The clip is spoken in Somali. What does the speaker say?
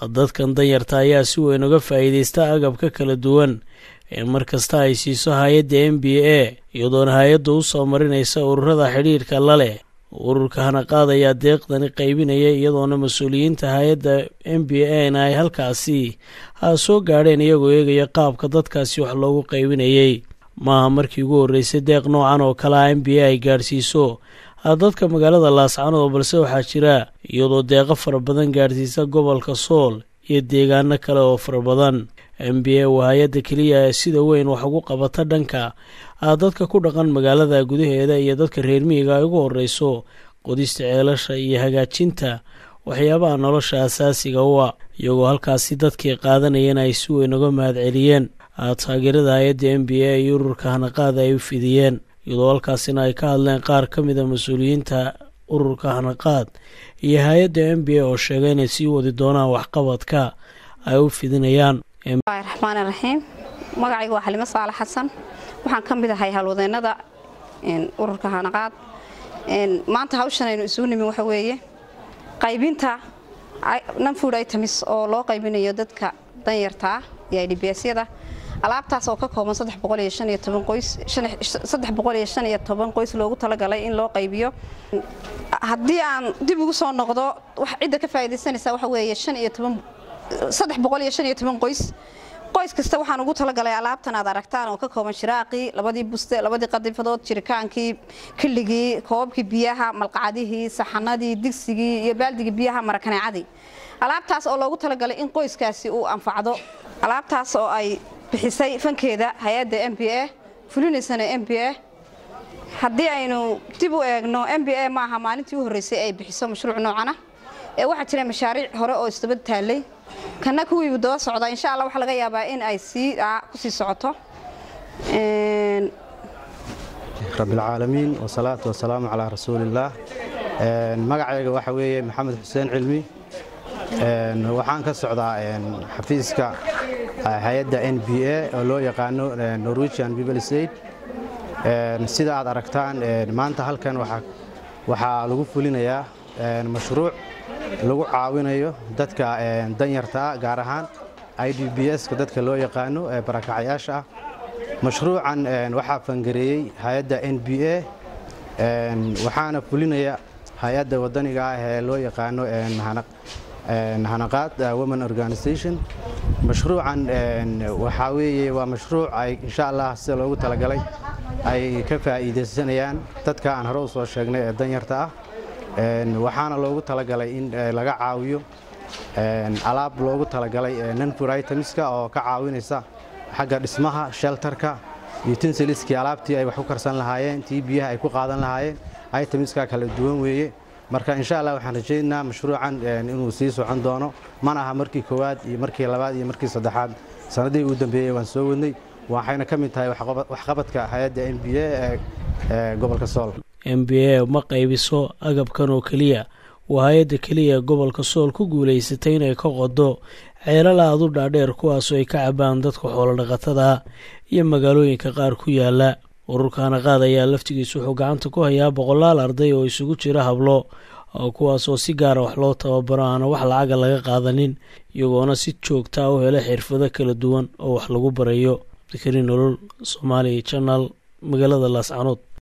dadkan danyarta ayaa si weyn uga faa'iideysta agabka kala duwan ee markasta ay siiso hay'adda MBA iyadoona hay'addu u soo marinaysa ururada xidhiidhka la leh ururka hanaqaad ayaa deeqdani qaybinaya iyadoona mas-uuliyiinta hay'adda MBA-na ay halkaasi soo gaadheen iyagoo eegaya qaabka dadkaasi wax loogu qaybinayay maaha markii ugu horreysay deeq noocan oo kale ah MBA ay gaadhsiiso dadka magaalada Laascaanood balse waxaa jira iyadoo deeqo fara badan gaadhsiisa gobolka Sool iyo deegaano kale oo fara badan MBA waa hay'adda kaliya ee sida weyn wax ugu qabata dhanka dadka ku dhaqan magaalada gudaheeda iyo dadka reer miyiga ay ugu horeyso qodista ceelasha iyo hagaajinta waxyaabaha nolosha asaasiga u ah iyagoo halkaasi dadkii qaadanayeen ay si weyn uga mahadceliyeen taageerada hay'adda MBA iyo ururka hanaqaad ay u fidiyeen iyadoo halkaasina ay ka hadleen qaar ka mid ah mas-uuliyiinta ururka hanaqaad iyo hay'adda MBA oo sheegay inay sii wadi doonaan waxqabadka ay u fidinayaan. Bismillahir Rahiim magacaygu waa Xalimo Saalax Xasan waxaan ka mid ahay halwadeennada ururka hanaqaad maanta hawshan aynu isugu nimin waxa weeye qaybinta non-food items oo loo qaybinayo dadka danyarta ah iyo IDPS-yada alaabtaas oo ka kooban 315 qoys 315 qoys loogu talagalay in loo qaybiyo haddii aan dib ugu soo noqdo wax cid ka faa'iideysanaysa waxa weeye 315 qoys kasta waxaan ugu talagalay alaabtan aad aragtaan oo ka kooban shiraaqi labadii buste labadii qadifadood jirkaankii killigii koobkii biyaha malqacadihii saxanadii digsigii iyo baaldigii biyaha marakaneecadii alaabtaas oo loogu talagalay in qoyskaasi uu anfacdo alaabtaas oo ay bixisay fankeeda hay'adda MBA fulinaysana MBA haddii aynu dib u eegno MBA maaha maalintii u horeysay ay bixiso mashruuc noocan ah ee waxa jira mashaariic hore oo isdaba taalay kana kuwii daba socda insha Allah waxa laga yaabaa in ay ku sii socoto rabbil caalamiin wa salaatu wa salaamu ala rasuulillah magacayga waxa weeye Maxamed Xuseen Cilmi waxaan ka socdaa xafiiska hay'adda NBA oo loo yaqaano Norwegian People's Aid sida aad aragtaan maanta halkan waxa lagu fulinayaa mashruuc lagu caawinayo dadka danyarta gaar ahaan IDPS-ka dadka loo yaqaano barakacayaasha mashruucan waxa fangareeyay hay'adda NBA waxaana fulinaya hay'adda wadaniga ah ee loo yaqaano hanaqaad women organization mashruucan waxa weeye waa mashruuc ay insha Allah sida loogu talagalay ay ka faa'iideysanayaan dadka aan hore u soo sheegnay ee danyarta ah waxaana loogu talagalay in laga caawiyo alaab loogu talagalay non-food items-ka oo ka caawinaysa xagga dhismaha shelterka utensils-kii alaabtii ay wax ku karsan lahaayeen tii biyaha ay ku qaadan lahaayeen items-ka kala duwan weeye marka insha Allah waxaan rajaynaynaa mashruucan inuu sii socon doono mana aha markii koowaad iyo markii labaad iyo markii saddexaad sanadii ugu dambeeyay waan soo wadnay waxayna ka mid tahay waxqabadka hay'adda MBA ee gobolka Sool MBA ma qaybiso agabkan oo kaliya waa hay'adda kaliya gobolka Sool ku guuleysatay inay ka qodo ceelal aad u dhaadheer kuwaas oo ay ka cabaan dadka xoolo dhaqatada iyo magaalooyinka qaar ku yaala ururka hanaqaad ayaa laftigiisu wuxuu gacanta ku hayaa boqolaal arday oo isugu jira hablo kuwaas oo si gaar ah wax loo tababaro aan wax lacag laga qaadanin iyagoona si joogto ah u hela xirfado kala duwan oo wax lagu barayo Nolol Somali Channel magaalada Laascaanood.